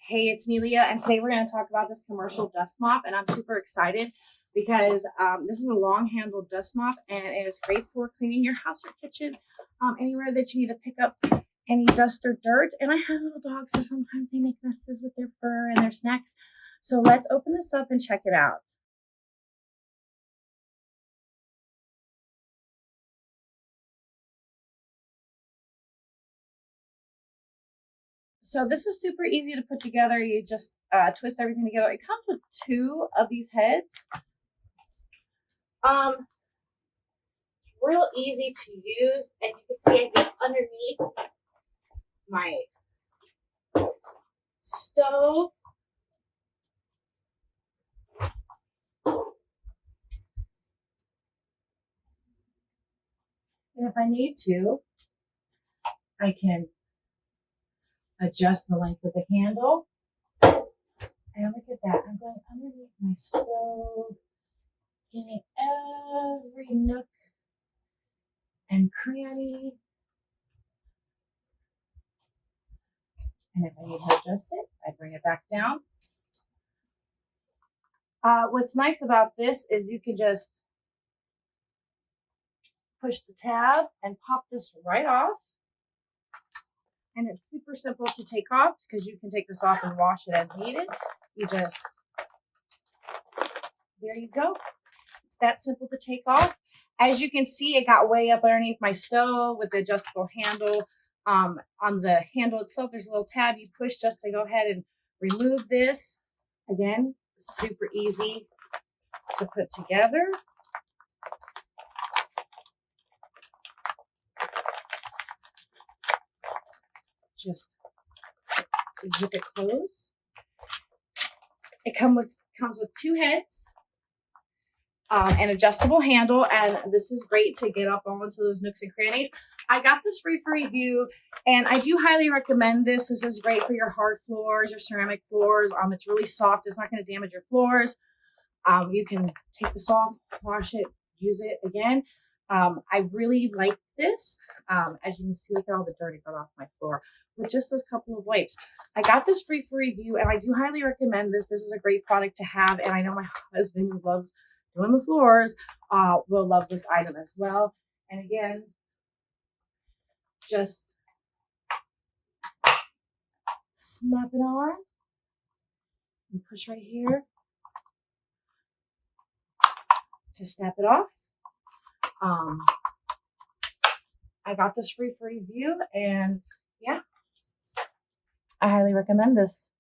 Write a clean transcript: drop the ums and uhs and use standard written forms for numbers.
Hey, it's me, Leah, and today we're going to talk about this commercial dust mop, and I'm super excited because this is a long-handled dust mop, and it is great for cleaning your house or kitchen, anywhere that you need to pick up any dust or dirt. And I have little dogs, so sometimes they make messes with their fur and their snacks. So let's open this up and check it out. So this was super easy to put together. You just twist everything together. It comes with 2 of these heads. It's real easy to use, and you can see I get underneath my stove. And if I need to, I can adjust the length of the handle. And look at that. I'm going underneath my stove, getting every nook and cranny. And if I need to adjust it, I bring it back down. What's nice about this is you can just push the tab and pop this right off. And it's super simple to take off because you can take this off and wash it as needed. You just, there you go. It's that simple to take off. As you can see, it got way up underneath my stove with the adjustable handle. On the handle itself, there's a little tab you push just to go ahead and remove this. Again, super easy to put together. Just zip it closed. It comes with 2 heads, an adjustable handle, and this is great to get up onto those nooks and crannies. I got this free for review, and I do highly recommend this. This is great for your hard floors, your ceramic floors. It's really soft. It's not going to damage your floors. You can take this off, wash it, use it again. I really like this. As you can see, look at all the dirt it got off my floor with just those couple of wipes. I got this free for review, and I do highly recommend this. This is a great product to have, and I know my husband, who loves doing the floors, will love this item as well. And again, just snap it on and push right here to snap it off. I got this free for review, and yeah, I highly recommend this.